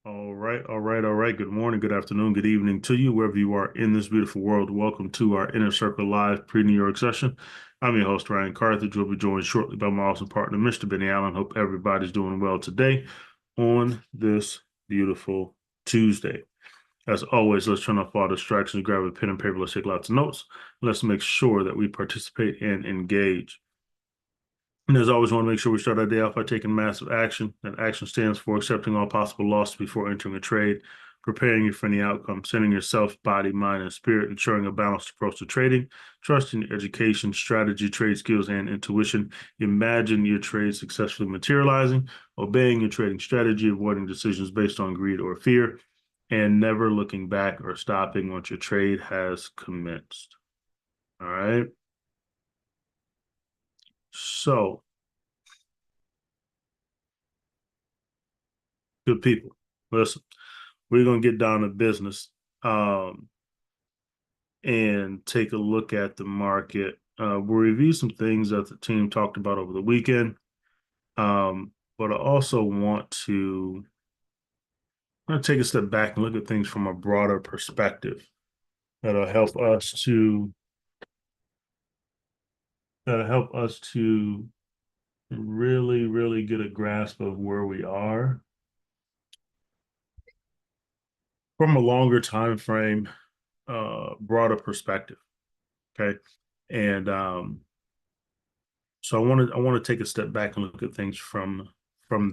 All right. Good morning, good afternoon, good evening to you, wherever you are in this beautiful world. Welcome to our Inner Circle Live pre-New York session. I'm your host, Ryan Carthage. We'll be joined shortly by my awesome partner, Mr. Benny Allen. Hope everybody's doing well today on this beautiful Tuesday. As always, let's turn off all distractions, grab a pen and paper, let's take lots of notes. Let's make sure that we participate and engage. And as always, we want to make sure we start our day off by taking massive action. That action stands for accepting all possible loss before entering a trade, preparing you for any outcome, centering yourself, body, mind, and spirit, ensuring a balanced approach to trading, trusting your education, strategy, trade skills, and intuition. Imagine your trade successfully materializing, obeying your trading strategy, avoiding decisions based on greed or fear, and never looking back or stopping once your trade has commenced. All right. So, good people, listen. We're going to get down to business um, and take a look at the market. We'll review some things that the team talked about over the weekend. But I also want to take a step back and look at things from a broader perspective that'll help us to really, really get a grasp of where we are from a longer time frame, broader perspective. Okay. And So I want to take a step back and look at things from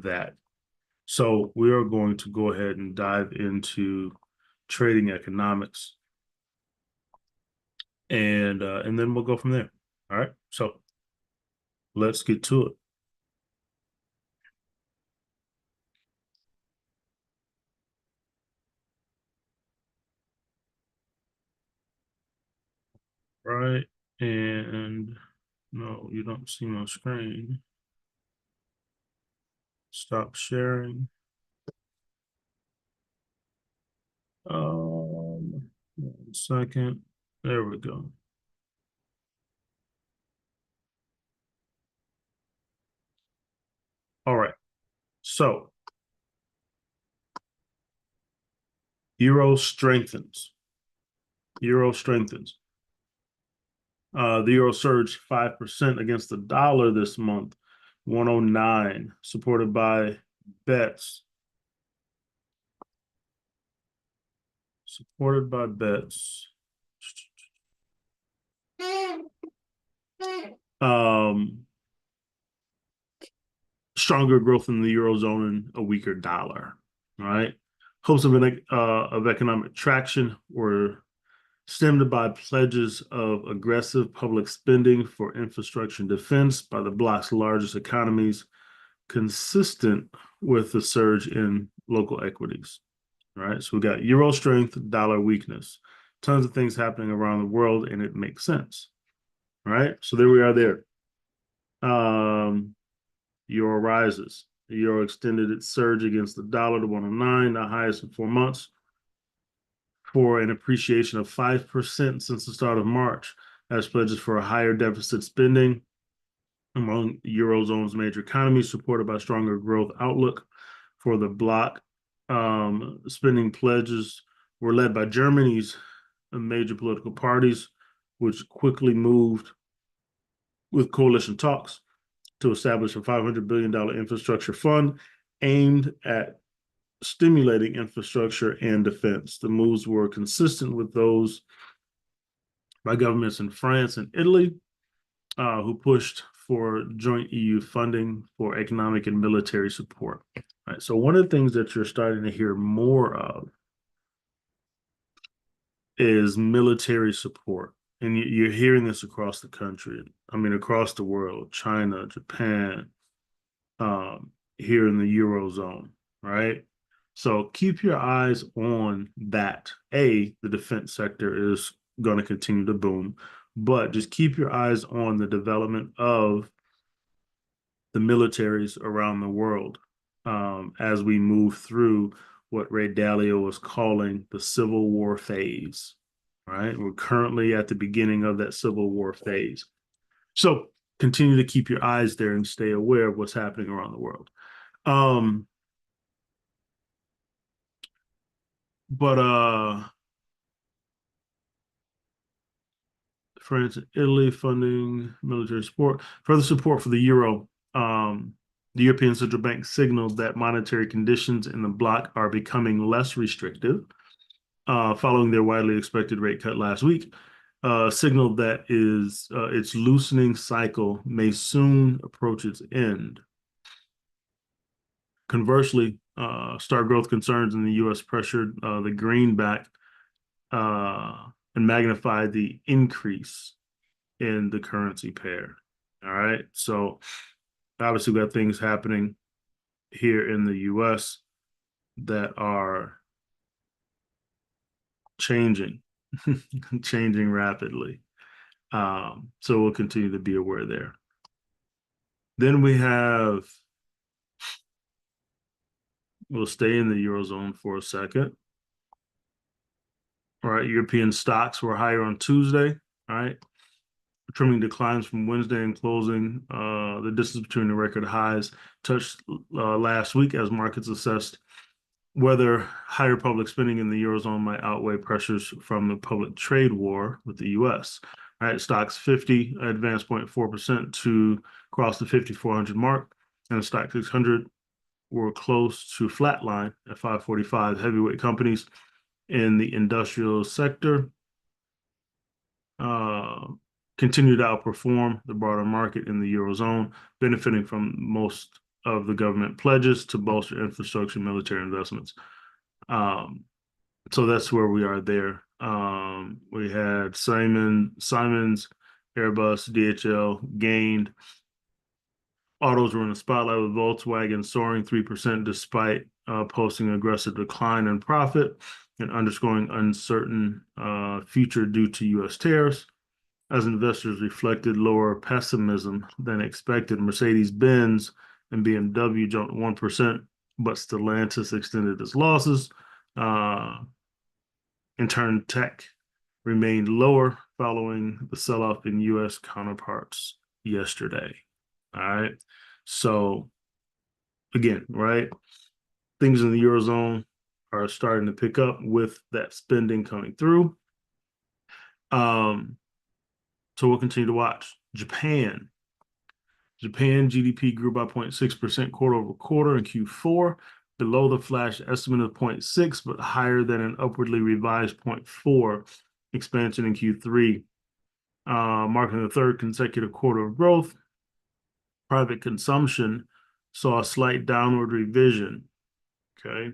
that. So we are going to go ahead and dive into trading economics, and then we'll go from there. All right. So let's get to it. Right. And no, you don't see my screen. Stop sharing. One second. There we go. All right. So euro strengthens. Euro strengthens. The euro surged 5% against the dollar this month, 109, supported by bets. Supported by bets. Um, Stronger growth in the eurozone and a weaker dollar. All right. Hopes of economic traction were stemmed by pledges of aggressive public spending for infrastructure and defense by the bloc's largest economies, consistent with the surge in local equities. All right. So we got euro strength, dollar weakness, tons of things happening around the world, and it makes sense. All right. So there we are there. Um, Euro rises. The euro extended its surge against the dollar to 109, the highest in 4 months, for an appreciation of 5% since the start of March, as pledges for a higher deficit spending among Eurozone's major economies, supported by stronger growth outlook for the bloc. Spending pledges were led by Germany's major political parties, which quickly moved with coalition talks to establish a $500 billion infrastructure fund aimed at stimulating infrastructure and defense. The moves were consistent with those by governments in France and Italy, who pushed for joint EU funding for economic and military support. Right. So one of the things that you're starting to hear more of is military support. And you're hearing this across the country. I mean, across the world, China, Japan, here in the Eurozone, right? So keep your eyes on that. The defense sector is going to continue to boom, but just keep your eyes on the development of the militaries around the world, as we move through what Ray Dalio was calling the Civil War phase, right? We're currently at the beginning of that Civil War phase. So continue to keep your eyes there and stay aware of what's happening around the world. Um, But France and Italy funding military support. Further support for the euro. The European Central Bank signaled that monetary conditions in the bloc are becoming less restrictive, following their widely expected rate cut last week. Signaled that is its loosening cycle may soon approach its end. Conversely, star growth concerns in the U.S. pressured the greenback and magnified the increase in the currency pair. All right. So obviously we got things happening here in the US that are changing, changing rapidly. So we'll continue to be aware there. Then we'll stay in the Eurozone for a second. All right. European stocks were higher on Tuesday. All right. Trimming declines from Wednesday and closing. The distance between the record highs touched last week as markets assessed whether higher public spending in the Eurozone might outweigh pressures from the public trade war with the US. All right, stocks 50 advanced 0.4% to cross the 5,400 mark, and the stock 600 were close to flatline at 545. Heavyweight companies in the industrial sector uh, continue to outperform the broader market in the Eurozone, benefiting from most of the government pledges to bolster infrastructure and military investments. Um, so that's where we are there. We had Siemens, Airbus, DHL gained. Autos were in the spotlight with Volkswagen soaring 3% despite posting aggressive decline in profit and underscoring uncertain future due to U.S. tariffs. As investors reflected lower pessimism than expected, Mercedes-Benz and BMW jumped 1%, but Stellantis extended its losses. In turn, tech remained lower following the sell-off in U.S. counterparts yesterday. All right. So again, right, things in the Eurozone are starting to pick up with that spending coming through. So we'll continue to watch. Japan GDP grew by 0.6% quarter over quarter in Q4, below the flash estimate of 0.6, but higher than an upwardly revised 0.4 expansion in Q3, marking the third consecutive quarter of growth. Private consumption saw a slight downward revision. Okay.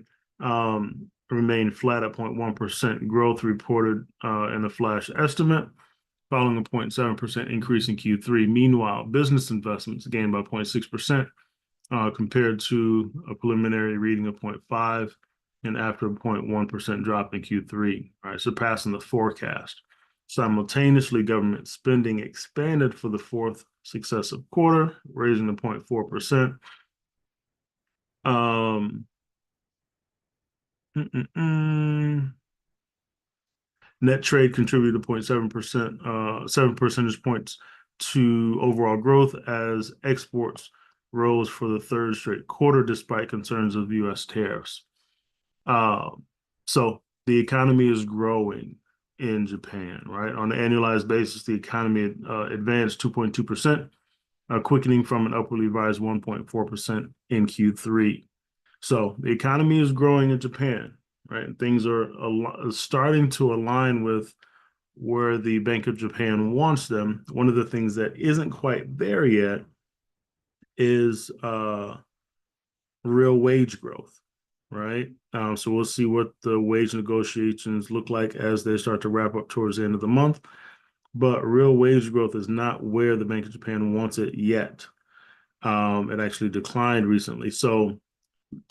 Remained flat at 0.1% growth reported in the flash estimate, following a 0.7% increase in Q3. Meanwhile, business investments gained by 0.6% compared to a preliminary reading of 0.5 and after a 0.1% drop in Q3, right, surpassing the forecast. Simultaneously, government spending expanded for the fourth successive quarter, raising to 0.4%. Net trade contributed 0.7%, 7 percentage points to overall growth as exports rose for the third straight quarter despite concerns of U.S. tariffs. So the economy is growing in Japan, right? On an annualized basis, the economy advanced 2.2%, quickening from an upwardly revised 1.4% in Q3. So the economy is growing in Japan, right? Things are starting to align with where the Bank of Japan wants them. One of the things that isn't quite there yet is real wage growth, right? So we'll see what the wage negotiations look like as they start to wrap up towards the end of the month. But real wage growth is not where the Bank of Japan wants it yet. It actually declined recently. So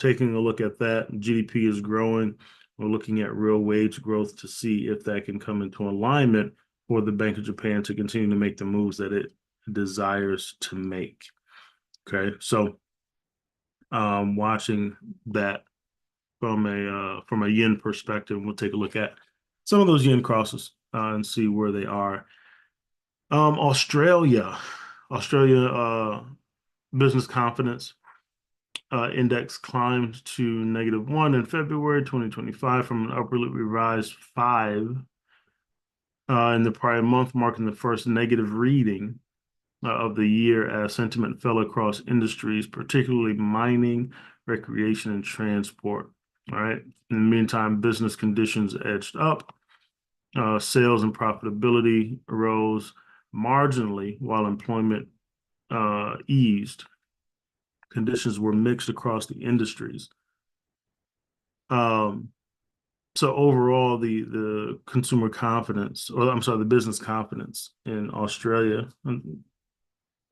taking a look at that, GDP is growing. We're looking at real wage growth to see if that can come into alignment for the Bank of Japan to continue to make the moves that it desires to make. Okay, so watching that from a yen perspective, we'll take a look at some of those yen crosses and see where they are. Australia business confidence index climbed to -1 in February 2025 from an upwardly revised 5 in the prior month, marking the first negative reading of the year as sentiment fell across industries, particularly mining, recreation, and transport. All right. In the meantime, business conditions edged up. Sales and profitability rose marginally while employment eased. Conditions were mixed across the industries. So overall, the consumer confidence, or I'm sorry, the business confidence in Australia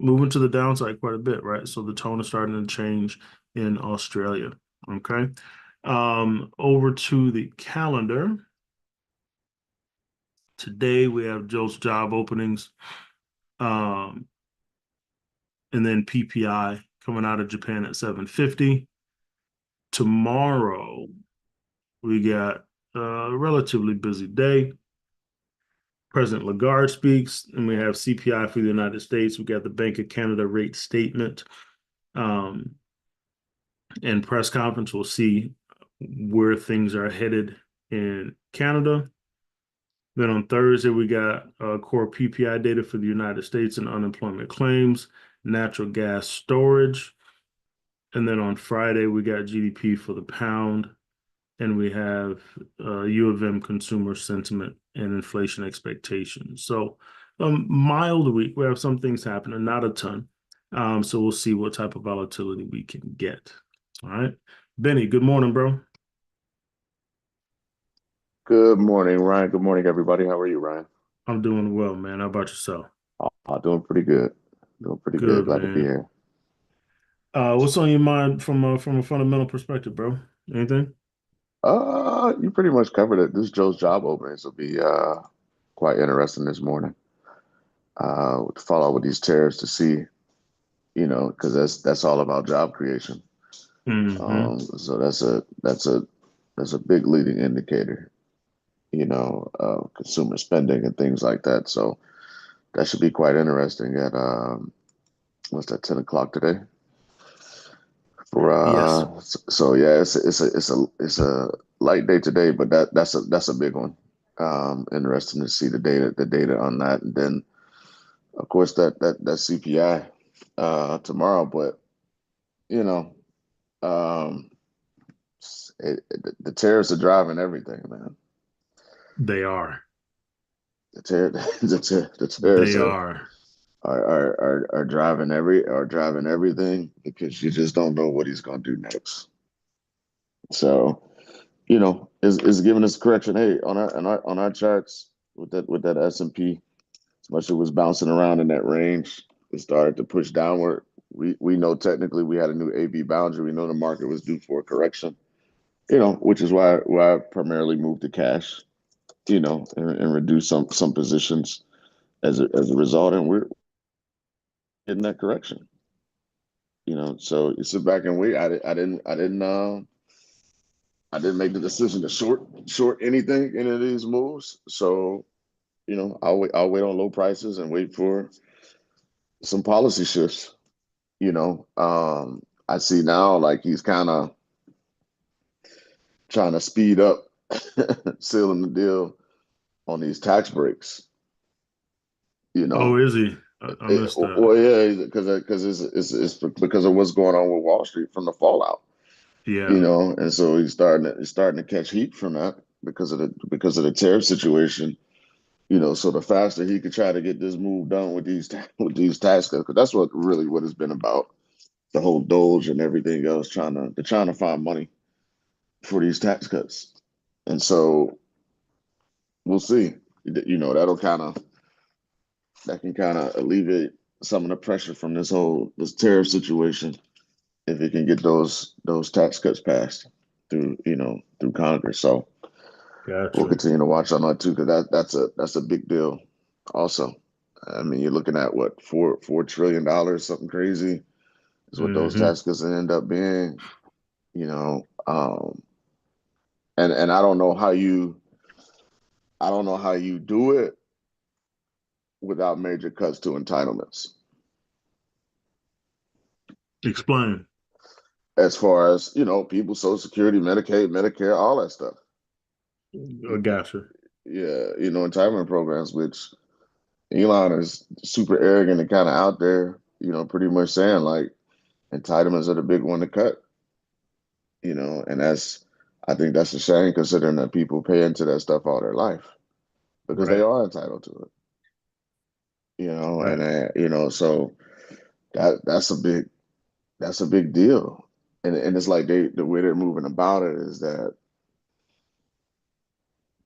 moving to the downside quite a bit, right? So the tone is starting to change in Australia. Okay. Over to the calendar. Today we have Joe's job openings, and then PPI coming out of Japan at 7:50. Tomorrow we got a relatively busy day. President Lagarde speaks, and we have CPI for the United States. We got the Bank of Canada rate statement, and press conference. We'll see where things are headed in Canada. Then on Thursday, we got core PPI data for the United States and unemployment claims, natural gas storage. And then on Friday, we got GDP for the pound, and we have U of M consumer sentiment and inflation expectations. So mild week. We have some things happening, not a ton. So we'll see what type of volatility we can get. All right. Benny, good morning, bro. Good morning, Ryan. Good morning, everybody. How are you, Ryan? I'm doing well, man. How about yourself? Doing pretty good. Doing pretty good. Good, Glad to be man. here. What's on your mind from a fundamental perspective, bro? Anything? You pretty much covered it. This Joe's job openings will be quite interesting this morning. To follow up with these tariffs to see, because that's all about job creation. Mm-hmm. So that's a big leading indicator, consumer spending and things like that. So that should be quite interesting at what's that, 10 o'clock today? For Yes, so yeah, it's a light day today, but that's a big one. Interesting to see the data on that, and then of course that CPI tomorrow. But you know, um, the tariffs are driving everything, man. they are. The ter the tariffs They are are. are driving everything because you just don't know what he's gonna do next. So is giving us correction. Hey, on our charts with that S&P, as much as it was bouncing around in that range, it started to push downward. We know technically we had a new AB boundary. We know the market was due for a correction. Which is why I primarily moved to cash. And reduce some positions as a result, and we're getting that correction. So you sit back and wait. I didn't make the decision to short anything, any of these moves. So, I'll wait on low prices and wait for some policy shifts. I see now like he's kind of trying to speed up sealing the deal on these tax breaks. You Oh, know, is he? I missed that. well, yeah, because it's because of what's going on with Wall Street from the fallout. Yeah. And so he's starting to catch heat from that because of the tariff situation. So the faster he could try to get this move done with these tax cuts, because that's what it's been about, the whole Doge and everything else, they're trying to find money for these tax cuts, and so we'll see. That can kind of alleviate some of the pressure from this tariff situation if it can get those tax cuts passed through Congress. So we'll Gotcha. continue to watch on that too, because that's a big deal. Also, I mean, you're looking at what, $4 trillion, something crazy, is what those Mm-hmm. tax cuts end up being. You know, and I don't know how you do it without major cuts to entitlements. Explain. as far as, people, Social Security, Medicaid, Medicare, all that stuff. Gotcha. Yeah, entitlement programs, which Elon is super arrogant and kind of out there, pretty much saying like entitlements are the big one to cut, and I think that's a shame considering that people pay into that stuff all their life because they Right. are entitled to it, Right. and so that's a big deal, and it's like the way they're moving about it is that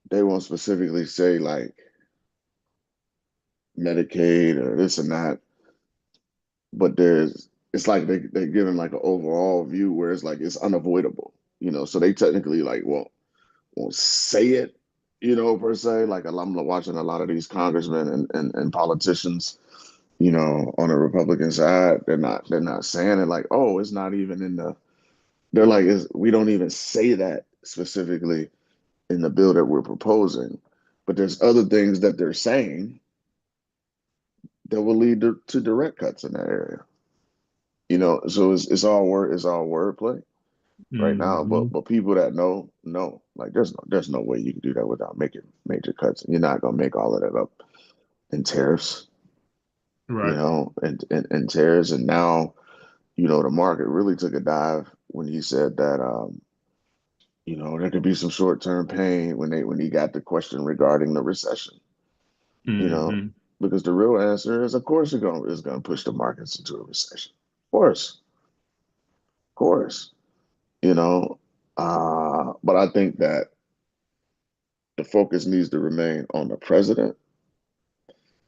they won't specifically say like Medicaid or this and that, but it's like they're giving like an overall view where it's like it's unavoidable, so they technically like won't say it, per se. Like I'm watching a lot of these congressmen and politicians, on the Republican side, they're not saying it like, oh, it's not even in the, they're like, we don't even say that specifically in the bill that we're proposing, but there's other things that they're saying that will lead to direct cuts in that area. So it's all wordplay right now. Hmm. But people that know, like there's no way you can do that without making major cuts. You're not gonna make all of that up in tariffs, Right. and tariffs. And now, the market really took a dive when he said that there could be some short-term pain when he got the question regarding the recession, you know, Hmm. because the real answer is of course it's gonna push the markets into a recession. Of course, you know. But I think that the focus needs to remain on the president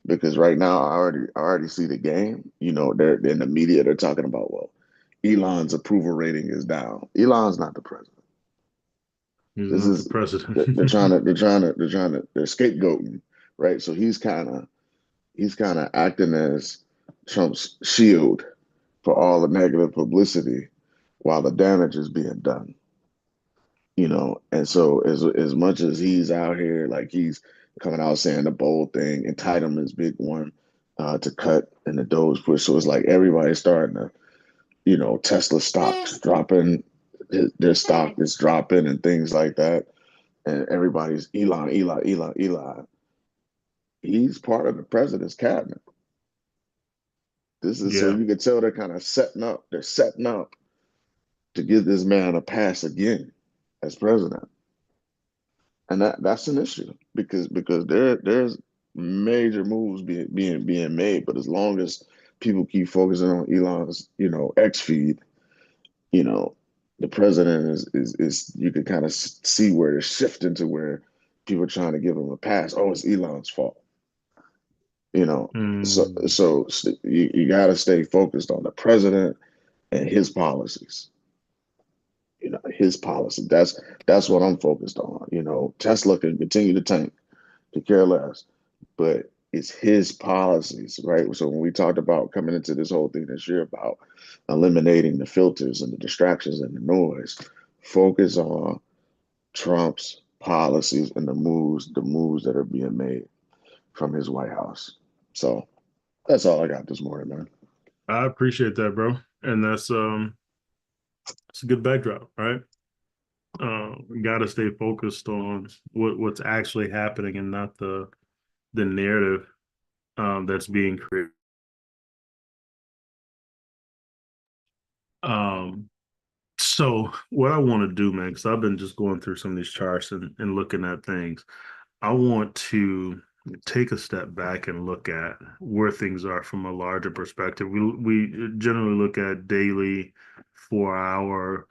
because right now I already see the game. They're in the media. They're talking about, well, Elon's approval rating is down. Elon's not the president. He's This not the is president. they're scapegoating, right? So he's kind of acting as Trump's shield for all the negative publicity while the damage is being done. And so as much as he's out here, like he's coming out saying the bold thing, entitlements big one to cut and the Doge push. So it's like everybody's starting to, Tesla stocks dropping, their stock is dropping and things like that. And everybody's Elon, Elon, Elon, Elon. He's part of the president's cabinet. This is so Yeah. you can tell they're kind of setting up. They're setting up to give this man a pass again as president. And that's an issue because there's major moves being made, but as long as people keep focusing on Elon's X feed, you know the president is you can kind of see where it's shifting to where people are trying to give him a pass. Oh, it's Elon's fault, you know. So Mm. so you got to stay focused on the president and his policies. His policy. That's what I'm focused on. Tesla can continue to tank, to care less, but it's his policies, right? So when we talked about coming into this whole thing this year about eliminating the filters and the distractions and the noise, focus on Trump's policies and the moves that are being made from his White House. So that's all I got this morning, man. I appreciate that, bro. And it's a good backdrop, right? We got to stay focused on what's actually happening and not the narrative that's being created. Um, so what I want to do, man, because I've been just going through some of these charts and looking at things. I want to take a step back and look at where things are from a larger perspective. We generally look at daily, 4 hour,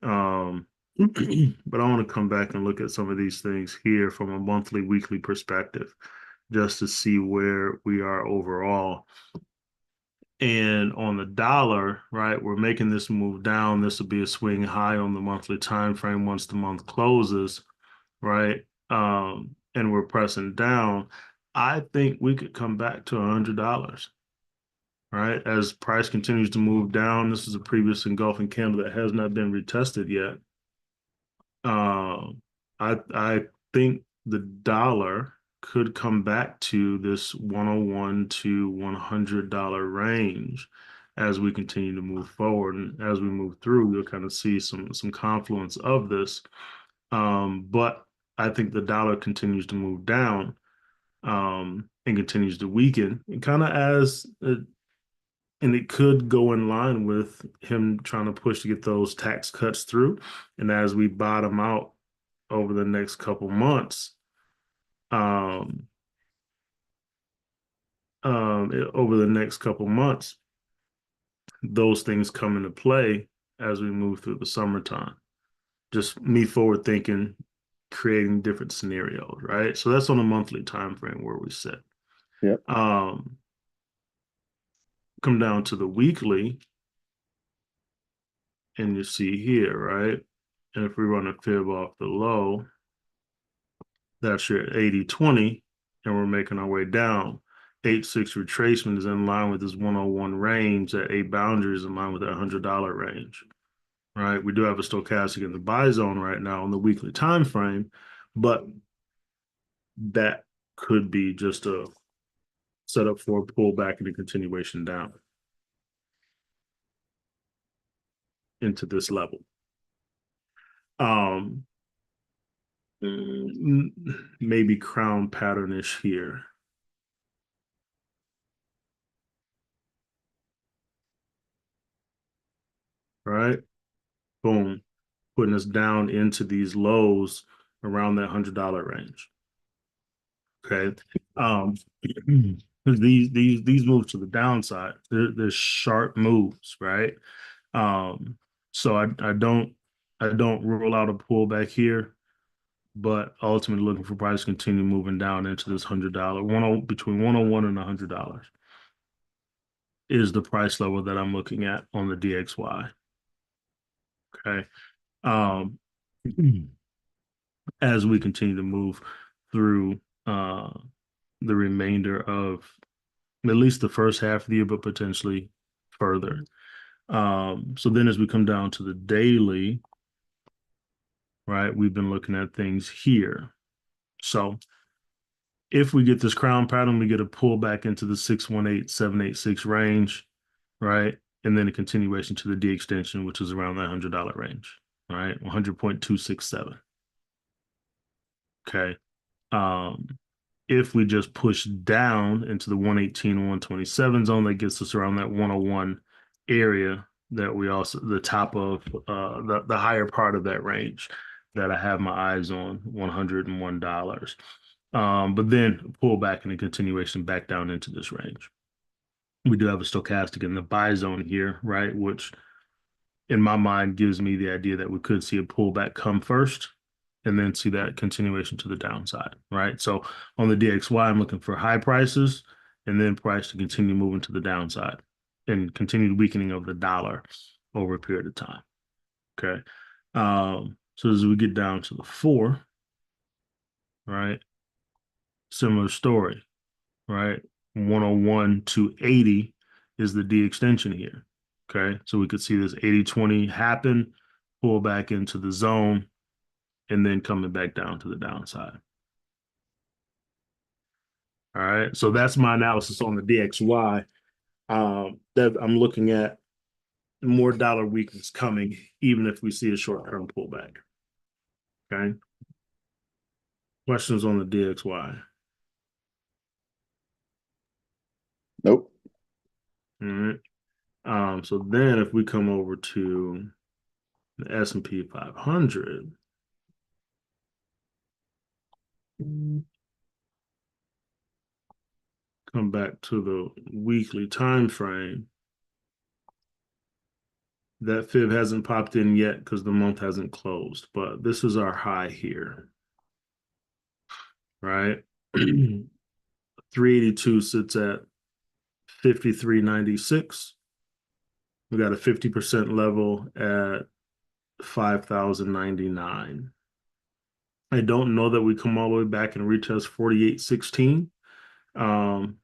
um, but I want to come back and look at some of these things here from a monthly, weekly perspective, just to see where we are overall. And on the dollar, right, we're making this move down. This will be a swing high on the monthly time frame once the month closes, right? And we're pressing down. I think we could come back to $100, right? As price continues to move down. This is a previous engulfing candle that has not been retested yet. I think the dollar could come back to this 101 to $100 range as we continue to move forward. And as we move through, you'll kind of see some confluence of this. But I think the dollar continues to move down and continues to weaken. And kind of and it could go in line with him trying to push to get those tax cuts through. And as we bottom out over the next couple months, um, over the next couple months, those things come into play as we move through the summertime. Just me forward thinking, creating different scenarios, right? So that's on a monthly time frame where we sit. Yep. Come down to the weekly, and you see here, right? And if we run a fib off the low, that's your 80-20, and we're making our way down. 8-6 retracement is in line with this 101 range. That 8 boundary is in line with that $100 range, right? We do have a stochastic in the buy zone right now on the weekly time frame, but that could be just a setup for a pullback and a continuation down into this level. Um, maybe crown patternish here. Right? Boom. Putting us down into these lows around that $100 range. Okay. Um, these moves to the downside, they're sharp moves, right? Um, so I don't rule out a pullback here, but ultimately looking for price to continue moving down into this $100 between 101 and $100 is the price level that I'm looking at on the DXY. Okay. Um, as we continue to move through the remainder of at least the first half of the year, but potentially further. So then as we come down to the daily, right, we've been looking at things here. So if we get this crown pattern, we get a pullback into the 618-786 range, right? And then a continuation to the D extension, which is around that $100 range, right? 100.267. Okay. Um, if we just push down into the 118 and 127 zone, that gets us around that 101 area that we also, the top of the higher part of that range that I have my eyes on, $101. But then pull back in a continuation back down into this range. We do have a stochastic in the buy zone here, right? Which in my mind gives me the idea that we could see a pullback come first and then see that continuation to the downside, right? So on the DXY, I'm looking for high prices and then price to continue moving to the downside and continued weakening of the dollar over a period of time. Okay. So as we get down to the 4, right? Similar story, right? 101 to 80 is the D extension here. Okay. So we could see this 80-20 happen, pull back into the zone, and then coming back down to the downside. All right. So that's my analysis on the DXY. That I'm looking at more dollar weakness coming, even if we see a short-term pullback. Okay. Questions on the DXY? Nope. All right. So then if we come over to the S&P 500, come back to the weekly time frame, that fib hasn't popped in yet because the month hasn't closed, but this is our high here, right? 382 sits at 53.96. We got a 50% level at 5,099. I don't know that we come all the way back and retest 48.16.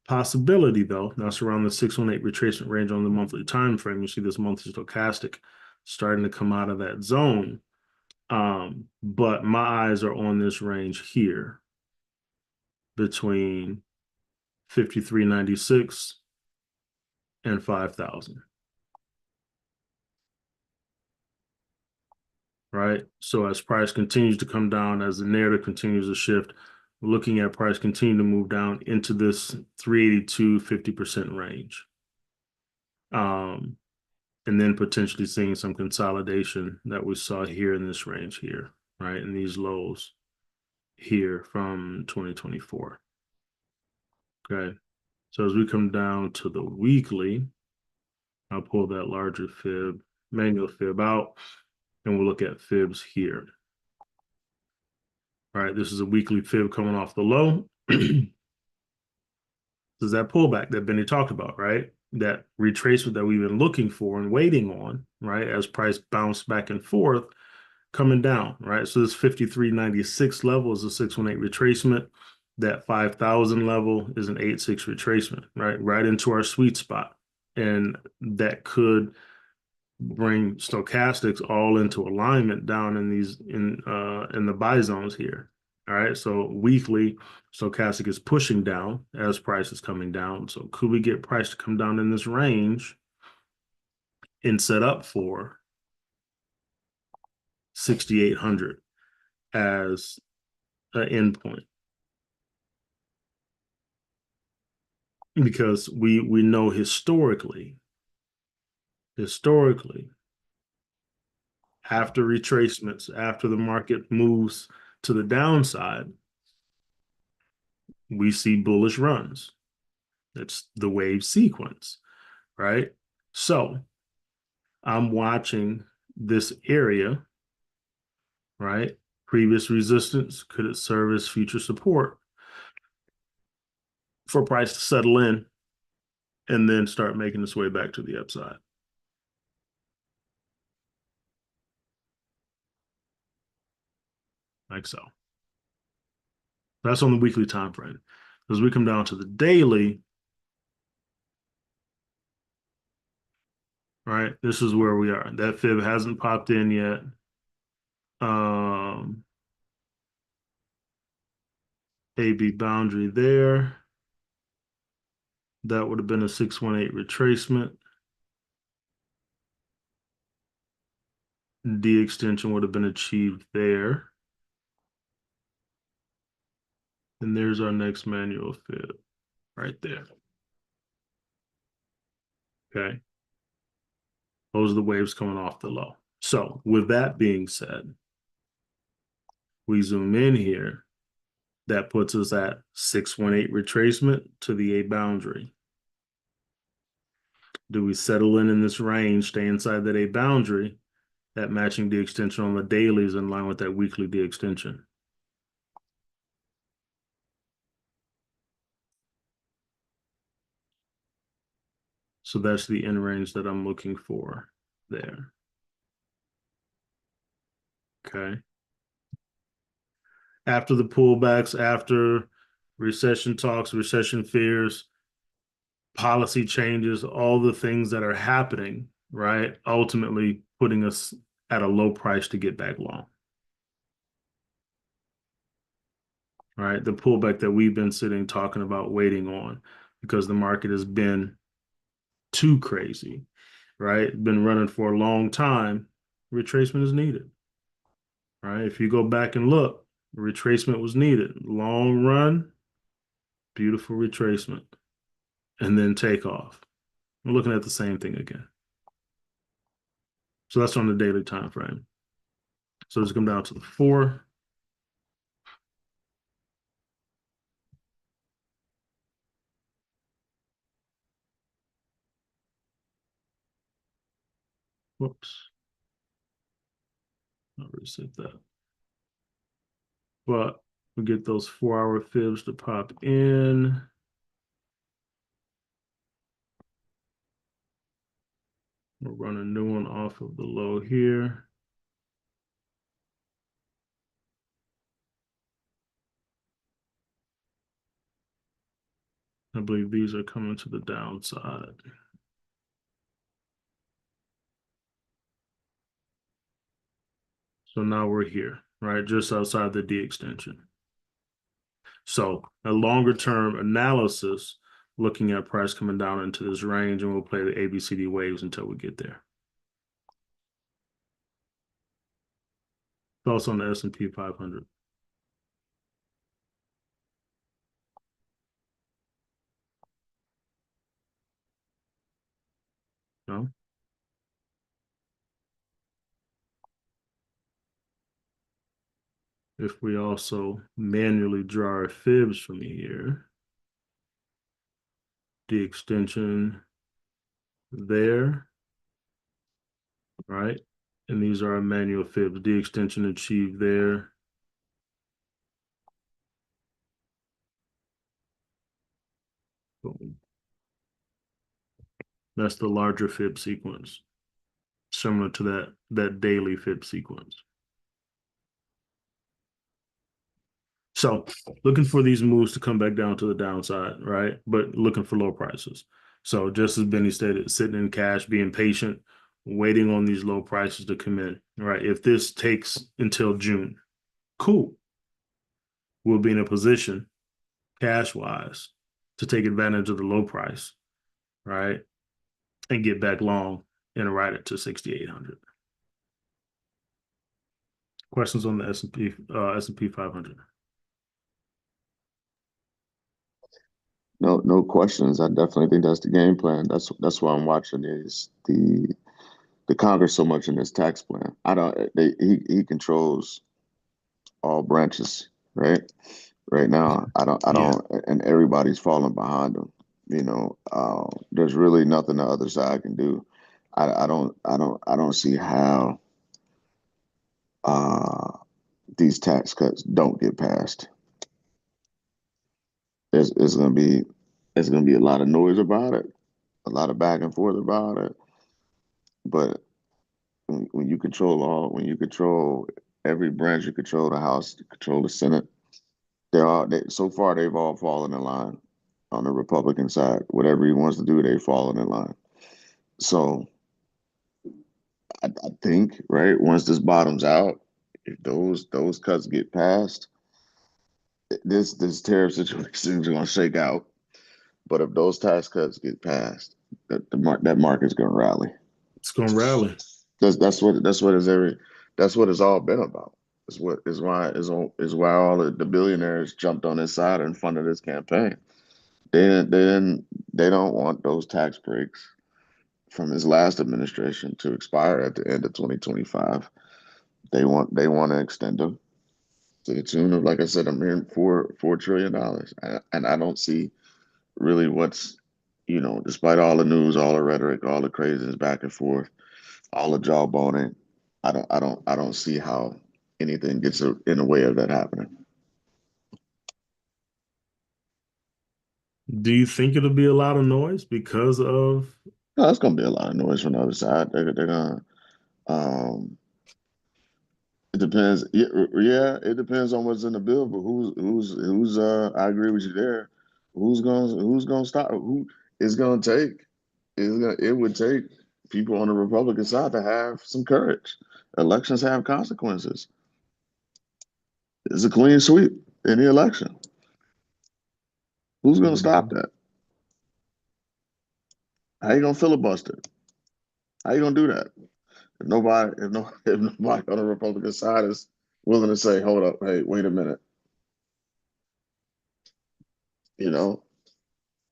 Possibility though, that's around the 618 retracement range on the monthly time frame. You see this monthly stochastic starting to come out of that zone. But my eyes are on this range here between 53.96 and 5,000. right? So as price continues to come down, as the narrative continues to shift, we're looking at price continue to move down into this 382, 50% range. And then potentially seeing some consolidation that we saw here in this range here, right? In these lows here from 2024. Okay. So as we come down to the weekly, I'll pull that larger fib, manual fib out, and we'll look at fibs here. All right, this is a weekly fib coming off the low. This is that pullback that Benny talked about, right? That retracement that we've been looking for and waiting on, right? As price bounced back and forth, coming down, right? So this 53.96 level is a 618 retracement. That 5,000 level is an 86 retracement, right? Right into our sweet spot. And that could bring stochastics all into alignment down in these in the buy zones here. All right, so weekly stochastic is pushing down as price is coming down. So could we get price to come down in this range and set up for 6,800 as an endpoint? Because we know historically after retracements, after the market moves to the downside, we see bullish runs. That's the wave sequence, right? So I'm watching this area, right? Previous resistance, could it serve as future support for price to settle in and then start making its way back to the upside? Like so. That's on the weekly time frame. As we come down to the daily, right? This is where we are. That fib hasn't popped in yet. AB boundary there. That would have been a 618 retracement. D extension would have been achieved there. And there's our next manual fib right there. Okay. Those are the waves coming off the low. So with that being said, we zoom in here. That puts us at 618 retracement to the A boundary. Do we settle in this range, stay inside that A boundary? That matching D extension on the daily is in line with that weekly D extension. So that's the end range that I'm looking for there. Okay. After the pullbacks, after recession talks, recession fears, policy changes, all the things that are happening, right? Ultimately putting us at a low price to get back long. Right? The pullback that we've been sitting talking about waiting on because the market has been too crazy, right? Been running for a long time. Retracement is needed. Right? If you go back and look, retracement was needed. Long run, beautiful retracement, and then take off. We're looking at the same thing again. So that's on the daily time frame. So let's come down to the 4. Whoops. I'll reset that. But we get those 4-hour fibs to pop in. We'll run a new one off of the low here. I believe these are coming to the downside. So now we're here, right? Just outside the D extension. So a longer term analysis, looking at price coming down into this range, and we'll play the ABCD waves until we get there. Thoughts on the S&P 500? No. If we also manually draw our fibs from here, the extension there, right? And these are our manual fibs, the extension achieved there. Boom. That's the larger fib sequence, similar to that daily fib sequence. So looking for these moves to come back down to the downside, right? But looking for low prices. So just as Benny stated, sitting in cash, being patient, waiting on these low prices to come in, right? If this takes until June, cool. We'll be in a position cash wise to take advantage of the low price, right? And get back long and ride it to 6,800. Questions on the S&P 500? No questions. I definitely think that's the game plan. That's why I'm watching is the Congress so much in this tax plan. I don't. He controls all branches, right? Right now, I Yeah, don't, and everybody's falling behind him. There's really nothing the other side can do. I don't see how uh, these tax cuts don't get passed. It's gonna be a lot of noise about it, a lot of back and forth about it. But when you control when you control every branch, you control the House, you control the Senate. So far they've all fallen in line on the Republican side. Whatever he wants to do, they've fallen in line. So I think right once this bottoms out, if those cuts get passed, this tariff situation is going to shake out. But if those tax cuts get passed, that market's going to rally. it's gonna rally. That's what it's all been about. Is why all the billionaires jumped on his side and funded his campaign. They don't want those tax breaks from his last administration to expire at the end of 2025. They want to extend them to the tune of, like I said, I'm hearing $4 trillion, and I don't see really what's, despite all the news, all the rhetoric, all the craziness back and forth, all the jawboning, I don't see how anything gets in the way of that happening. Do you think it'll be a lot of noise because of No, it's gonna be a lot of noise from the other side. They're gonna. Um, it depends. Yeah, it depends on what's in the bill. But who's? I agree with you there. Who's gonna stop? Who is gonna take? It would take people on the Republican side to have some courage. Elections have consequences. It's a clean sweep in the election. Who's gonna stop Mhm. that? How you gonna filibuster? How you gonna do that? If nobody on the Republican side is willing to say, hold up, hey, wait a minute, you know?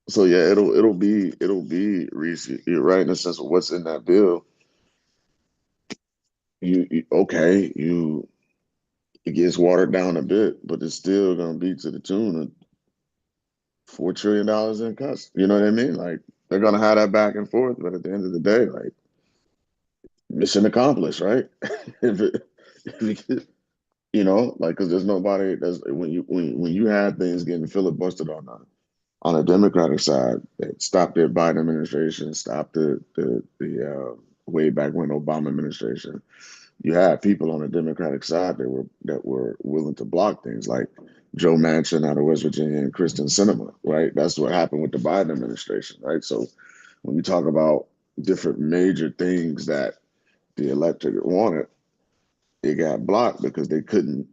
So yeah, it'll be Reese. You're right in the sense of what's in that bill. Okay, it gets watered down a bit, but it's still gonna be to the tune of $4 trillion in cuts. You know what I mean? Like they're gonna have that back and forth, but at the end of the day, like mission accomplished, right? if it, if it, like because there's nobody that's when you had things getting filibustered on the Democratic side that stopped the Biden administration, stopped the way back when Obama administration. You had people on the Democratic side that were willing to block things like Joe Manchin out of West Virginia and Kristen Sinema, right? That's what happened with the Biden administration, right? So when you talk about different major things that the electorate wanted, it got blocked because they couldn't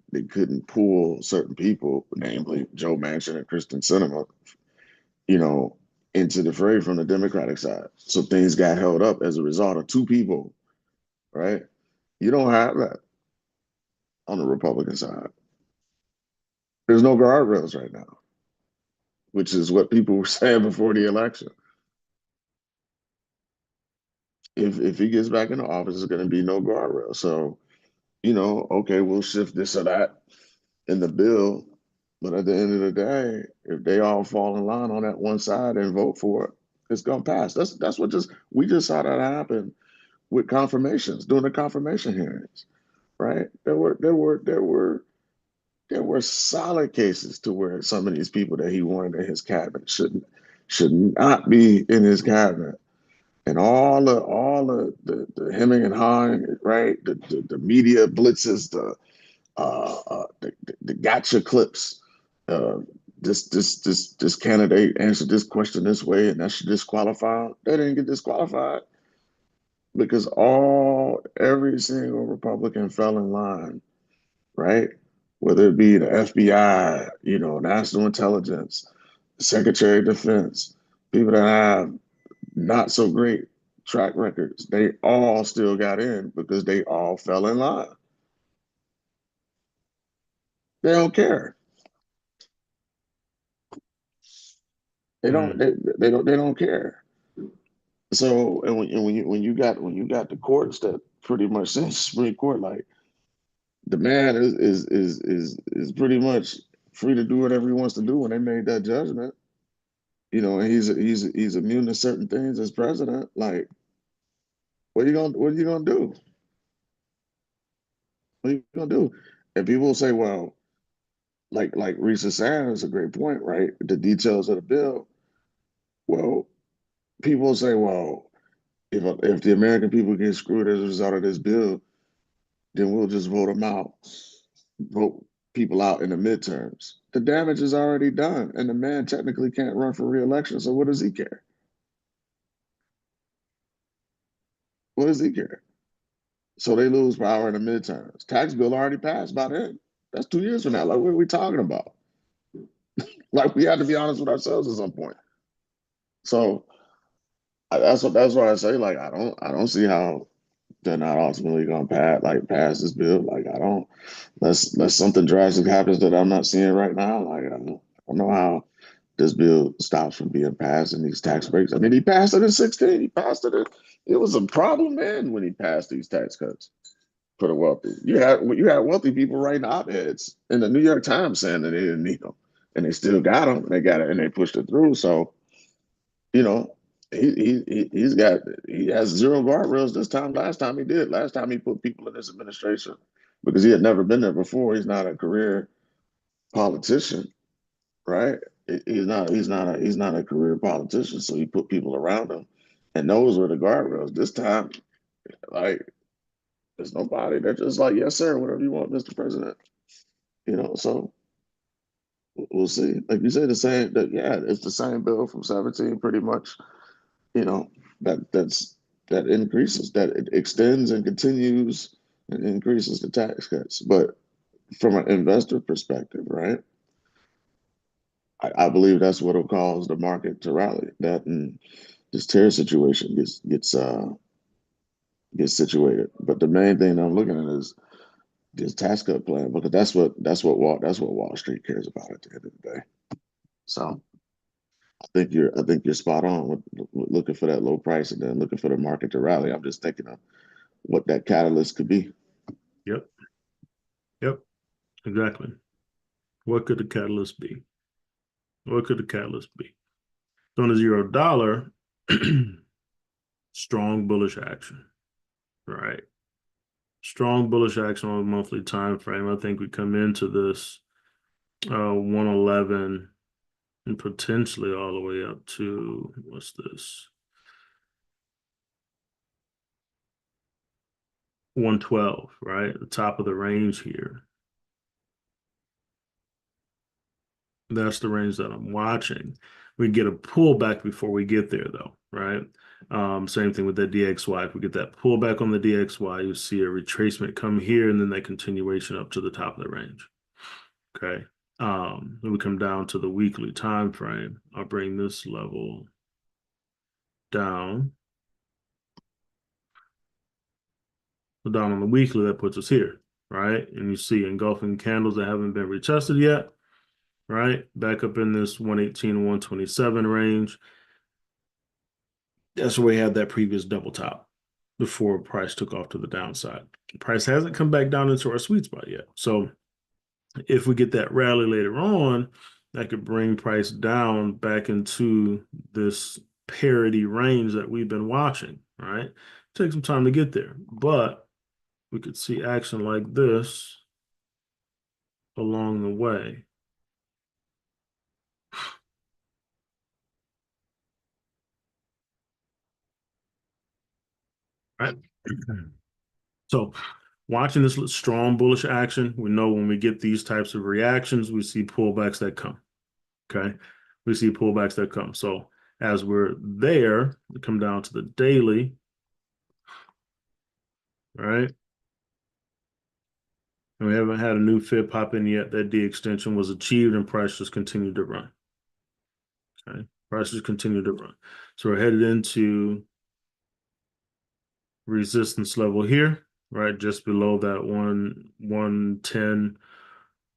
pull certain people, namely Joe Manchin and Kristen Sinema, you know, into the fray from the Democratic side. So things got held up as a result of two people, right? You don't have that on the Republican side. There's no guardrails right now, which is what people were saying before the election. If he gets back into office, there's going to be no guardrail. So, okay, we'll shift this or that in the bill, but at the end of the day, if they all fall in line on that one side and vote for it, it's gonna pass. That's what we just saw that happen with confirmations during the confirmation hearings, right? There were solid cases to where some of these people that he wanted in his cabinet should not be in his cabinet. And all the hemming and hawing, right? The media blitzes, the gotcha clips. Uh, this candidate answered this question this way, and that should disqualify him. They didn't get disqualified because every single Republican fell in line, right? Whether it be the FBI, national intelligence, Secretary of Defense, people that have not so great track records, they all still got in because they all fell in line. They don't care. They don't. They don't care. So, and when you got the courts that pretty much since Supreme Court, like the man is pretty much free to do whatever he wants to do when they made that judgment. And he's immune to certain things as president. Like, what are you gonna do? What are you gonna do? And people will say, well, like Risa Sanders is a great point, right? The details of the bill. Well, people will say, well, if the American people get screwed as a result of this bill, then we'll just vote them out, vote people out in the midterms. The damage is already done, and the man technically can't run for reelection. So what does he care? What does he care? So they lose power in the midterms. Tax bill already passed by then. That's 2 years from now. Like, what are we talking about? Like, we have to be honest with ourselves at some point. So that's why I say, like, I don't see how they're not ultimately gonna pass this bill. Like, I don't, unless something drastic happens that I'm not seeing right now. Like, I don't know how this bill stops from being passed in these tax breaks. I mean, he passed it in 16. He passed it. It was a problem then when he passed these tax cuts for the wealthy. You had wealthy people writing op-eds in the New York Times saying that they didn't need them, and they still got them. And they got it, and they pushed it through. So, you know, he has zero guardrails this time. Last time he did. Last time he put people in his administration because he had never been there before. He's not a career politician, right? He's not a career politician. So he put people around him, and those were the guardrails. This time, like, there's nobody. They're just like, yes, sir, whatever you want, Mr. President. So we'll see. Like you say, it's the same bill from 17, pretty much. You know, that increases, that it extends and continues and increases the tax cuts. But from an investor perspective, right? I believe that's what will cause the market to rally. That and this tariff situation gets situated. But the main thing that I'm looking at is this tax cut plan because that's what Wall Street cares about at the end of the day. So I think you're spot on with looking for that low price and then looking for the market to rally. I'm just thinking of what that catalyst could be. Yep. Yep. Exactly. What could the catalyst be? What could the catalyst be? So on the $0, strong bullish action. Right. Strong bullish action on a monthly time frame. I think we come into this 111 and potentially all the way up to what's this? 112, right? The top of the range here. That's the range that I'm watching. We get a pullback before we get there, though, right? Same thing with that DXY. If we get that pullback on the DXY, you see a retracement come here and then that continuation up to the top of the range. Okay. Then we come down to the weekly time frame. I'll bring this level down. So down on the weekly, that puts us here. right? And you see engulfing candles that haven't been retested yet, right? Back up in this 118, 127 range. That's where we had that previous double top before price took off to the downside. Price hasn't come back down into our sweet spot yet. So if we get that rally later on, that could bring price down back into this parity range that we've been watching, right? Take some time to get there, but we could see action like this along the way. Right. So watching this strong bullish action, we know when we get these types of reactions, we see pullbacks that come. Okay. We see pullbacks that come. So as we're there, we come down to the daily, right? And we haven't had a new fib pop in yet. That D extension was achieved and price just continued to run. Okay. Price just continued to run. So we're headed into resistance level here, right? Just below that 110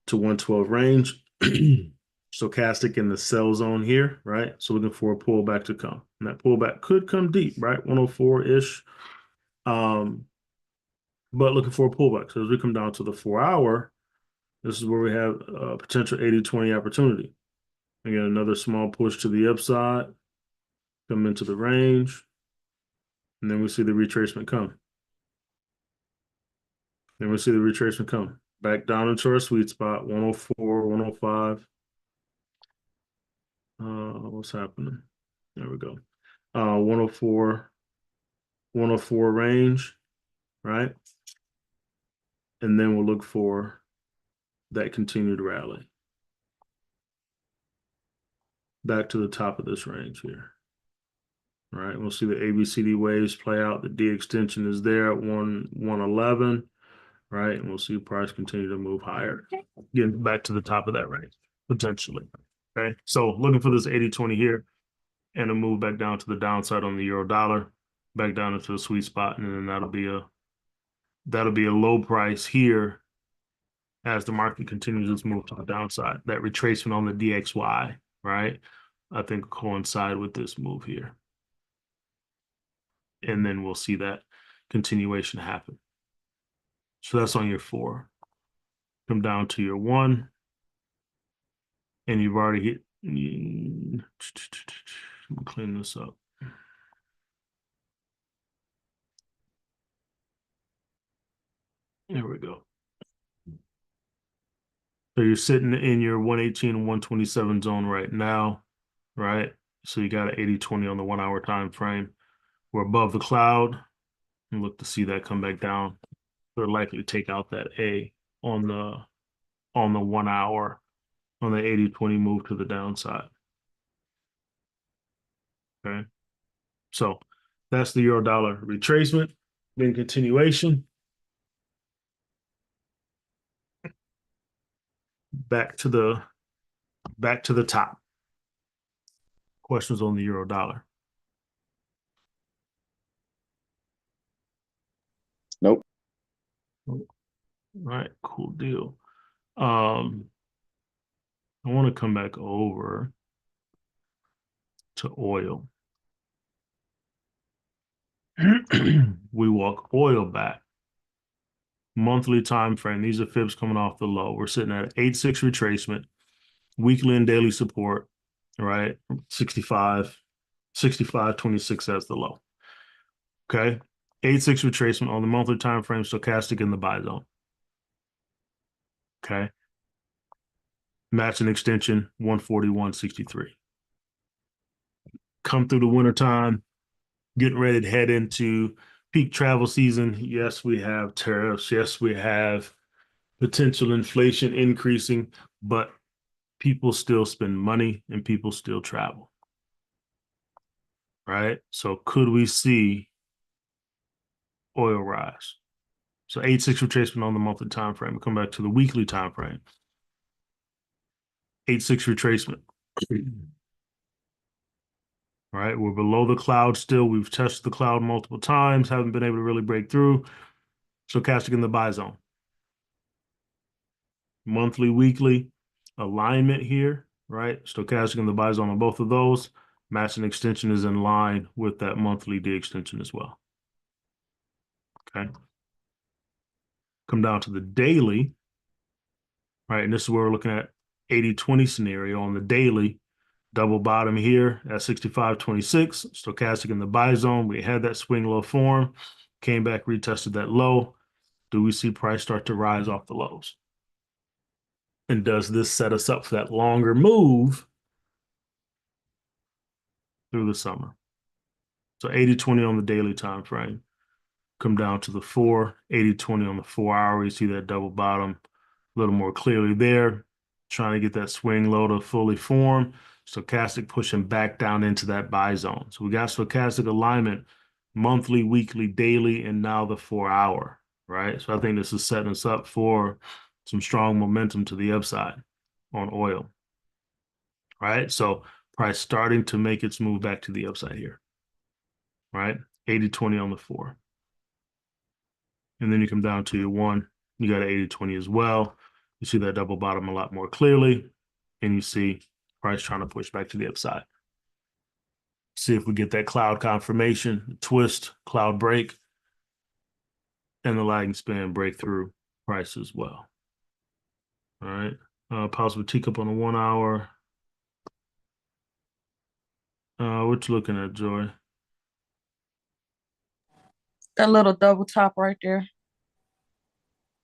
to 112 range. Stochastic in the sell zone here, right? So looking for a pullback to come. And that pullback could come deep, right? 104-ish. But looking for a pullback. So as we come down to the 4 hour, this is where we have a potential 80-20 opportunity. Again, another small push to the upside, come into the range, and then we see the retracement come. Then we see the retracement come back down into our sweet spot, 104, 105. What's happening? There we go. 104, 104 range, right? And then we'll look for that continued rally back to the top of this range here. All right, we'll see the ABCD waves play out. The D extension is there at 111, right? And we'll see price continue to move higher, getting back to the top of that range, potentially. Okay, so looking for this 80-20 here and a move back down to the downside on the euro dollar, back down into the sweet spot, and then that'll be a low price here as the market continues its move to the downside. That retracement on the DXY, right? I think coincide with this move here. And then we'll see that continuation happen. So that's on your 4. Come down to your 1. And you've already hit. Let me clean this up. There we go. So you're sitting in your 118 and 127 zone right now, right? So you got an 80-20 on the 1 hour time frame. We're above the cloud and look to see that come back down. They're likely to take out that A on the 1 hour on the 80-20 move to the downside. Okay. So that's the euro dollar retracement. Then continuation. Back to the top. Questions on the euro dollar? Nope. All right, cool deal. I want to come back over to oil. We walk oil back. Monthly time frame. These are fibs coming off the low. We're sitting at 8-6 retracement, weekly and daily support, right? 65, 26 as the low. Okay. 8-6 retracement on the monthly time frame, stochastic in the buy zone. Okay. Match and extension 141.63. Come through the wintertime, getting ready to head into peak travel season. Yes, we have tariffs. Yes, we have potential inflation increasing, but people still spend money and people still travel. Right? So could we see oil rise? So 8-6 retracement on the monthly time frame. Come back to the weekly time frame. 8-6 retracement. Right, we're below the cloud still. We've tested the cloud multiple times, haven't been able to really break through. Stochastic in the buy zone. monthly, weekly alignment here, right? Stochastic and the buy zone on both of those. Matching extension is in line with that monthly D extension as well. Okay. Come down to the daily, right? And this is where we're looking at 80-20 scenario on the daily. Double bottom here at 65.26, stochastic in the buy zone. We had that swing low form, came back, retested that low. Do we see price start to rise off the lows? And does this set us up for that longer move through the summer? So 80-20 on the daily time frame. Come down to the 80-20 on the 4 hour. You see that double bottom a little more clearly there. Trying to get that swing low to fully form. Stochastic pushing back down into that buy zone. So we got stochastic alignment monthly, weekly, daily, and now the 4 hour, right? So I think this is setting us up for some strong momentum to the upside on oil, right? So price starting to make its move back to the upside here, right? 80-20 on the 4. And then you come down to your 1, you got an 80-20 as well. You see that double bottom a lot more clearly, and you see price trying to push back to the upside. See if we get that cloud confirmation, twist, cloud break, and the lagging span breakthrough price as well. All right. Possible teacup on the 1 hour. What you looking at, Joy? That little double top right there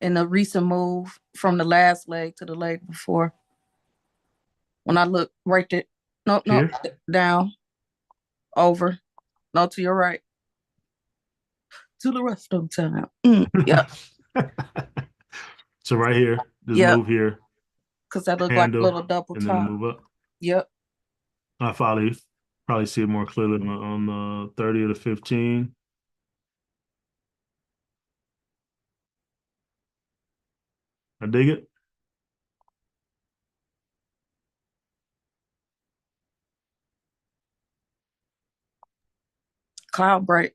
in the recent move from the last leg to the leg before. When I look right there, no, Here? down, over, no, to your right, to the rest of the time. Yep, So right here, this yep, move here, because that looked like a handle, little double and then the top. move up. Yep, I probably see it more clearly on the 30 or the 15. I dig it. cloud break.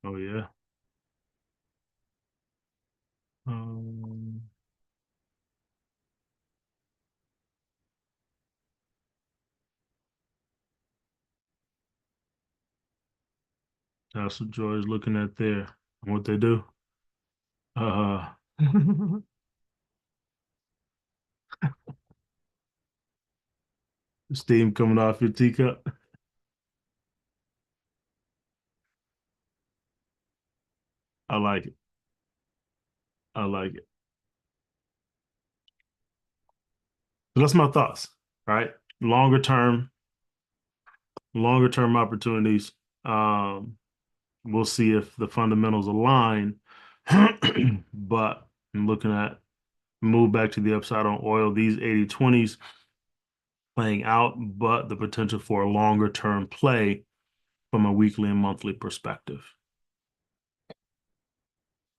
Oh yeah. Um, that's what Joy is looking at there. And what they do. Uh Steam coming off your teacup. I like it. I like it. So that's my thoughts, right? Longer term, longer term opportunities. Um, we'll see if the fundamentals align. But I'm looking at move back to the upside on oil, these 80-20s playing out, but the potential for a longer term play from a weekly and monthly perspective.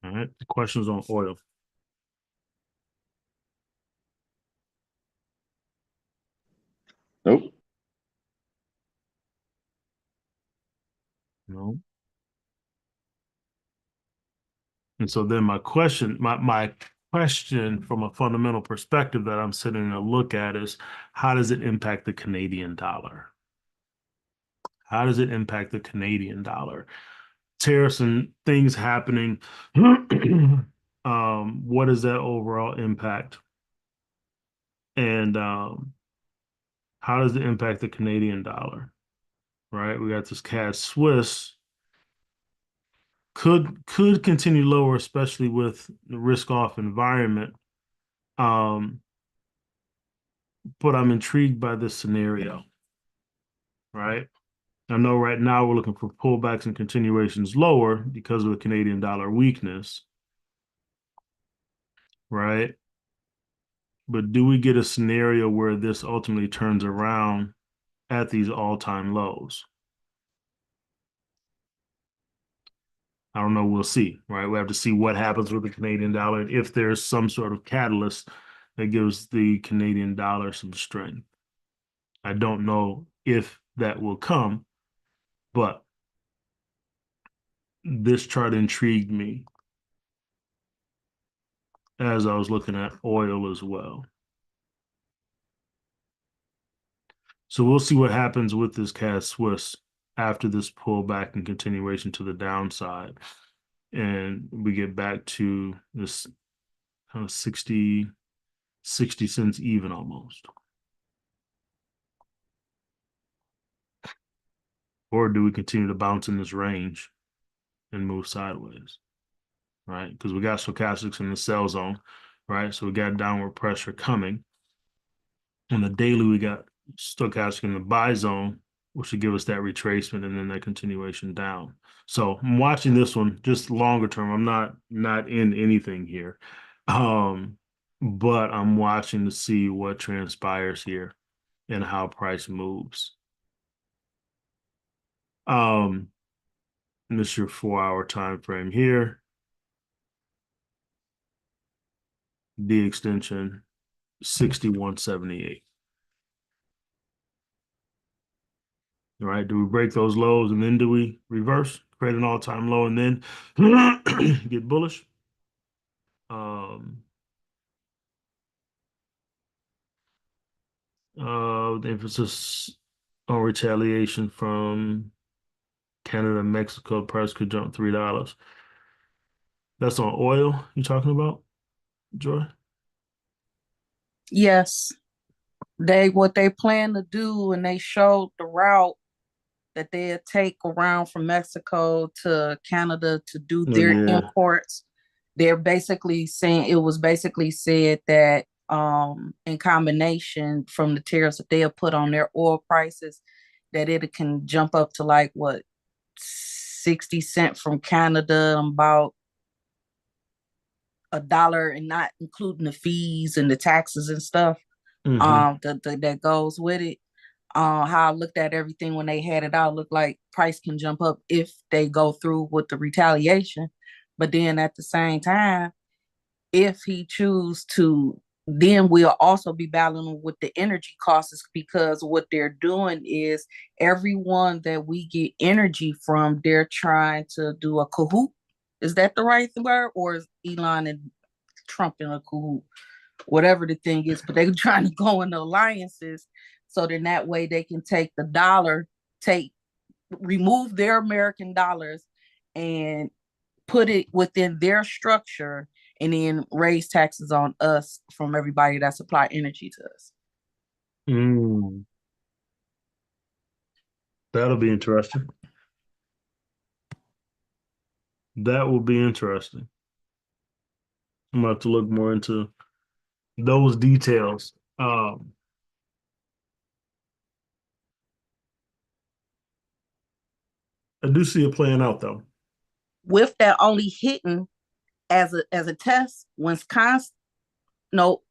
All right. Questions on oil? Nope. No. And so then my question from a fundamental perspective that I'm sitting to look at is how does it impact the Canadian dollar? How does it impact the Canadian dollar? Tariffs and things happening. What is that overall impact? And how does it impact the Canadian dollar? Right? We got this CAD Swiss could continue lower, especially with the risk off environment. Um, but I'm intrigued by this scenario, right? I know right now we're looking for pullbacks and continuations lower because of the Canadian dollar weakness, right? But do we get a scenario where this ultimately turns around at these all-time lows? I don't know. We'll see, right? We have to see what happens with the Canadian dollar and if there's some sort of catalyst that gives the Canadian dollar some strength. I don't know if that will come, but this chart intrigued me. as I was looking at oil as well. So we'll see what happens with this CAD Swiss after this pullback and continuation to the downside. And we get back to this kind of 60 cents even almost. Or do we continue to bounce in this range and move sideways? Right? Because we got stochastics in the sell zone, right? So we got downward pressure coming. On the daily, we got stochastic in the buy zone, which should give us that retracement and then that continuation down. So I'm watching this one just longer term. I'm not in anything here. But I'm watching to see what transpires here and how price moves. This is your 4-hour time frame here. The extension 61.78. All right, do we break those lows and then do we reverse, create an all-time low and then get bullish? The emphasis on retaliation from Canada and Mexico, price could jump $3. That's on oil you talking about, Joy? Yes. What they plan to do, and they showed the route that they'd take around from Mexico to Canada to do Oh, their yeah. imports. They're basically saying, it was basically said that in combination from the tariffs that they'll put on their oil prices, that it can jump up to like what, 60 cents from Canada, about $1, and not including the fees and the taxes and stuff that goes with it. How I looked at everything when they had it out, looked like price can jump up if they go through with the retaliation. But then at the same time, if he choose to, then we'll also be battling with the energy costs, because what they're doing is everyone that we get energy from, they're trying to do a cahoot. Is that the right word? Or is Elon and Trump in a cahoot? Whatever the thing is, but they're trying to go into alliances so then that way they can take the dollar, remove their American dollars and put it within their structure, and then raise taxes on us from everybody that supply energy to us. That'll be interesting. That will be interesting. I'm gonna have to look more into those details. I do see it playing out though. With that only hitting as a test, Wisconsin, no,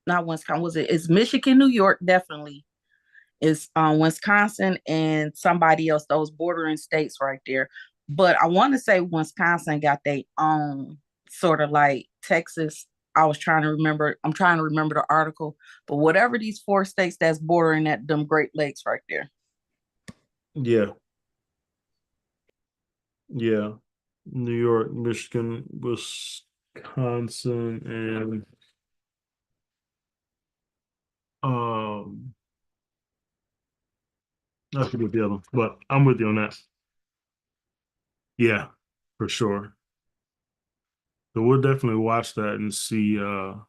not Wisconsin, was it? It's Michigan, New York, definitely. It's Wisconsin and somebody else, those bordering states right there. But I want to say Wisconsin got their own, sort of like Texas. I'm trying to remember the article, but whatever these 4 states that's bordering at them Great Lakes right there. Yeah. Yeah. New York, Michigan, Wisconsin, and I forget the other one, but I'm with you on that. Yeah, for sure. So we'll definitely watch that and see how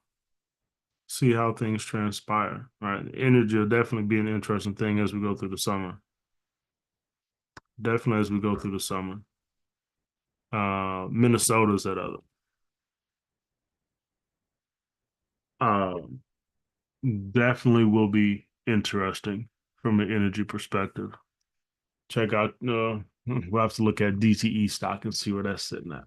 things transpire. Right. Energy will definitely be an interesting thing as we go through the summer. Definitely as we go through the summer. Minnesota's that other. Um, Definitely will be interesting from an energy perspective. Check out we'll have to look at DTE stock and see where that's sitting at.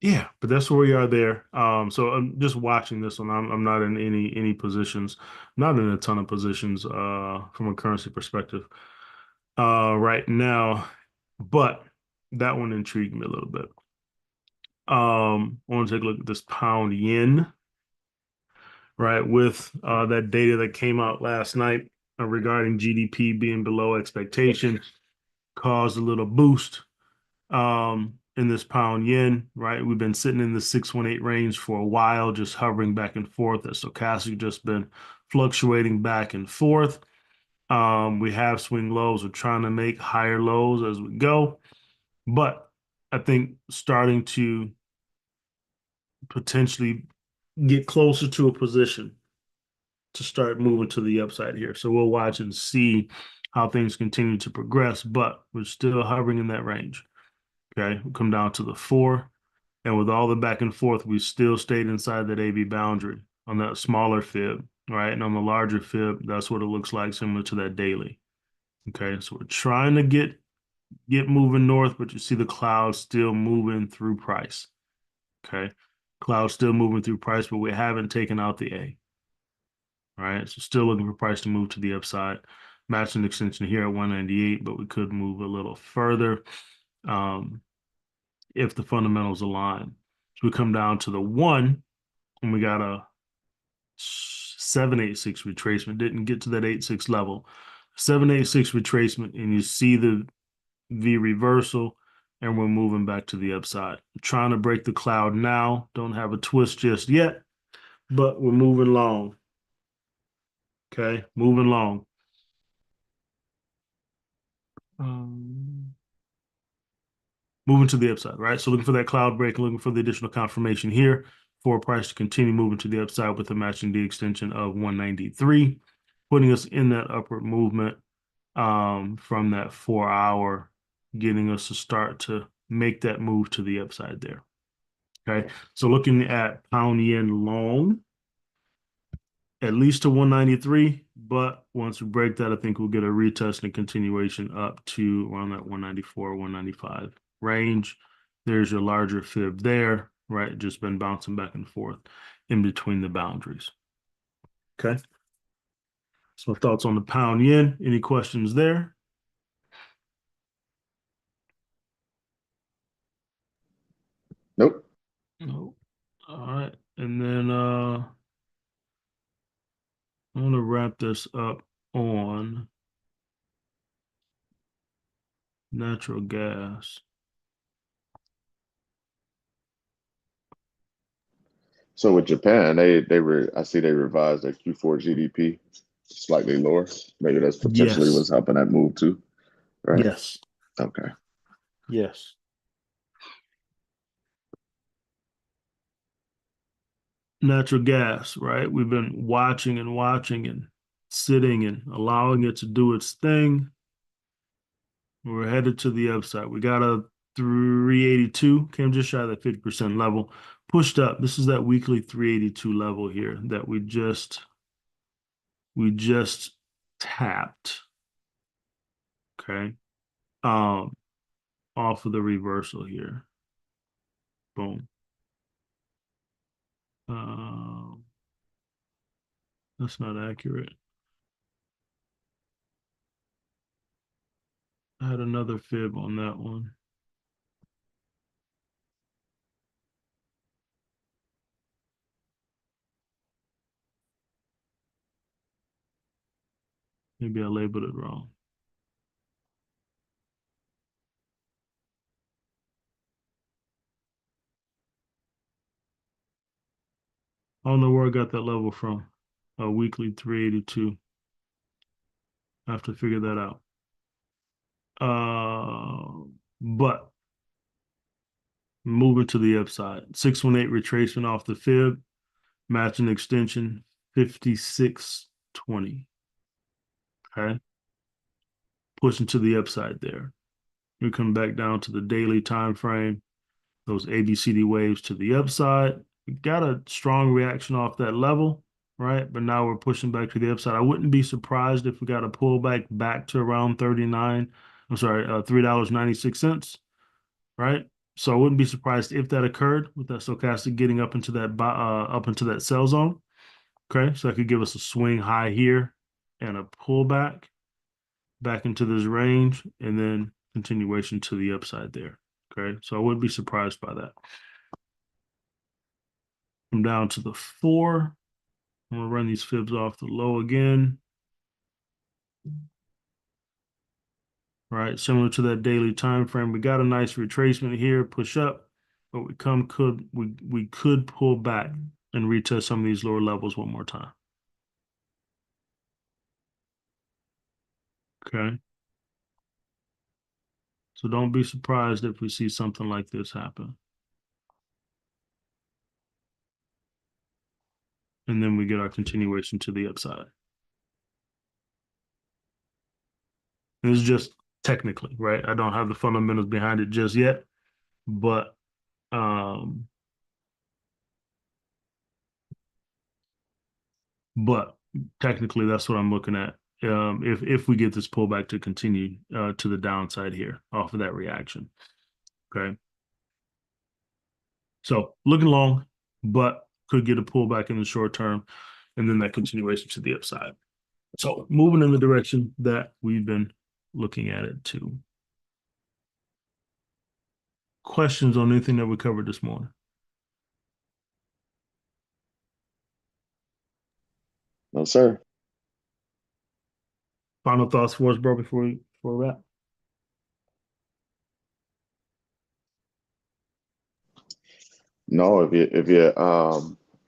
Yeah, but that's where we are there. So I'm just watching this one. I'm not in any positions, not in a ton of positions from a currency perspective right now, but that one intrigued me a little bit. I want to take a look at this pound yen, right? With that data that came out last night regarding GDP being below expectation, caused a little boost. in this pound yen, right? We've been sitting in the 618 range for a while, just hovering back and forth. That stochastic just been fluctuating back and forth. We have swing lows. We're trying to make higher lows as we go, but I think starting to potentially get closer to a position to start moving to the upside here. So we'll watch and see how things continue to progress, but we're still hovering in that range. Okay, we'll come down to the 4. And with all the back and forth, we still stayed inside that AB boundary on that smaller fib, right? And on the larger fib, that's what it looks like, similar to that daily. Okay, so we're trying to get moving north, but you see the clouds still moving through price. Okay, clouds still moving through price, but we haven't taken out the A. All right, so still looking for price to move to the upside. Matching extension here at 198, but we could move a little further if the fundamentals align. So we come down to the 1, and we got a 786 retracement. Didn't get to that 86 level. 786 retracement, and you see the V reversal, and we're moving back to the upside. I'm trying to break the cloud now. Don't have a twist just yet, but we're moving long. Okay, moving long. Moving to the upside, right? So looking for that cloud break, looking for the additional confirmation here for price to continue moving to the upside with a matching D extension of 193, putting us in that upward movement from that 4 hour, getting us to start to make that move to the upside there. Okay, so looking at pound yen long, at least to 193, but once we break that, I think we'll get a retest and continuation up to around that 194, 195 range. There's your larger fib there, right? Just been bouncing back and forth in between the boundaries. Okay. So thoughts on the pound yen? Any questions there? Nope. No. All right. And then I want to wrap this up on natural gas. So with Japan, they were I see they revised their Q4 GDP slightly lower. Maybe that's potentially Yes. what's helping that move too, right? Yes. Okay. Yes. Natural gas, right? We've been watching and watching and sitting and allowing it to do its thing. We're headed to the upside. We got a 382, came just shy of the 50% level, pushed up. This is that weekly 382 level here that we just tapped. Okay. Um, off of the reversal here. Boom. That's not accurate. I had another fib on that one. Maybe I labeled it wrong. I don't know where I got that level from. A weekly 382. I have to figure that out. But moving to the upside. 618 retracement off the fib, matching extension 5620. Okay. Pushing to the upside there. We come back down to the daily time frame. Those ABCD waves to the upside. We got a strong reaction off that level, right? But now we're pushing back to the upside. I wouldn't be surprised if we got a pullback back to around 39. I'm sorry, $3.96, right? So I wouldn't be surprised if that occurred with that stochastic getting up into that sell zone. Okay, so that could give us a swing high here and a pullback back into this range, and then continuation to the upside there. Okay, so I wouldn't be surprised by that. Come down to the 4. I'm gonna run these fibs off the low again. right? Similar to that daily time frame. We got a nice retracement here, push up, but we could pull back and retest some of these lower levels one more time. Okay. So don't be surprised if we see something like this happen. And then we get our continuation to the upside. And it's just technically, right? I don't have the fundamentals behind it just yet, but um, but technically that's what I'm looking at. If we get this pullback to continue to the downside here off of that reaction. Okay. So looking long, but could get a pullback in the short term, and then that continuation to the upside. So moving in the direction that we've been looking at it too. Questions on anything that we covered this morning? No, sir. Final thoughts for us, bro, before we wrap? No, if you're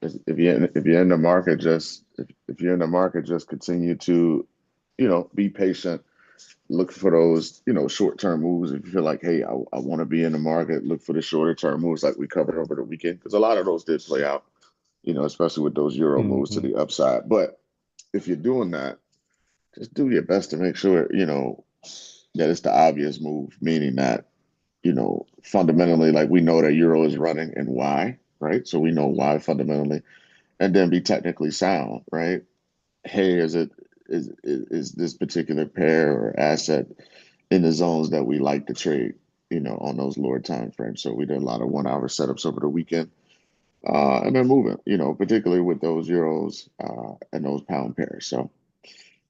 in the market, if you're in the market, just continue to, be patient. Look for those, short term moves. If you feel like, hey, I want to be in the market, look for the shorter term moves like we covered over the weekend, because a lot of those did play out, especially with those euro moves to Mm-hmm. the upside. But if you're doing that, just do your best to make sure, that it's the obvious move, meaning that, fundamentally, like we know that euro is running and why, right? So we know why fundamentally, and then be technically sound, right? Hey, is this particular pair or asset in the zones that we like to trade, on those lower time frames? So we did a lot of 1 hour setups over the weekend, and then moving, particularly with those euros and those pound pairs. So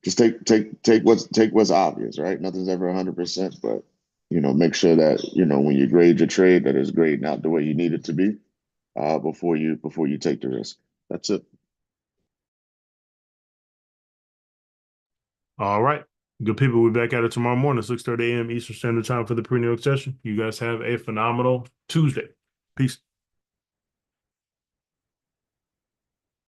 just take what's obvious, right? Nothing's ever 100%, but make sure that when you grade your trade, that it's grading out the way you need it to be before you take the risk. That's it. All right. Good people. We're back at it tomorrow morning, 6:30 a.m. Eastern Standard Time for the pre-New York session. You guys have a phenomenal Tuesday. Peace.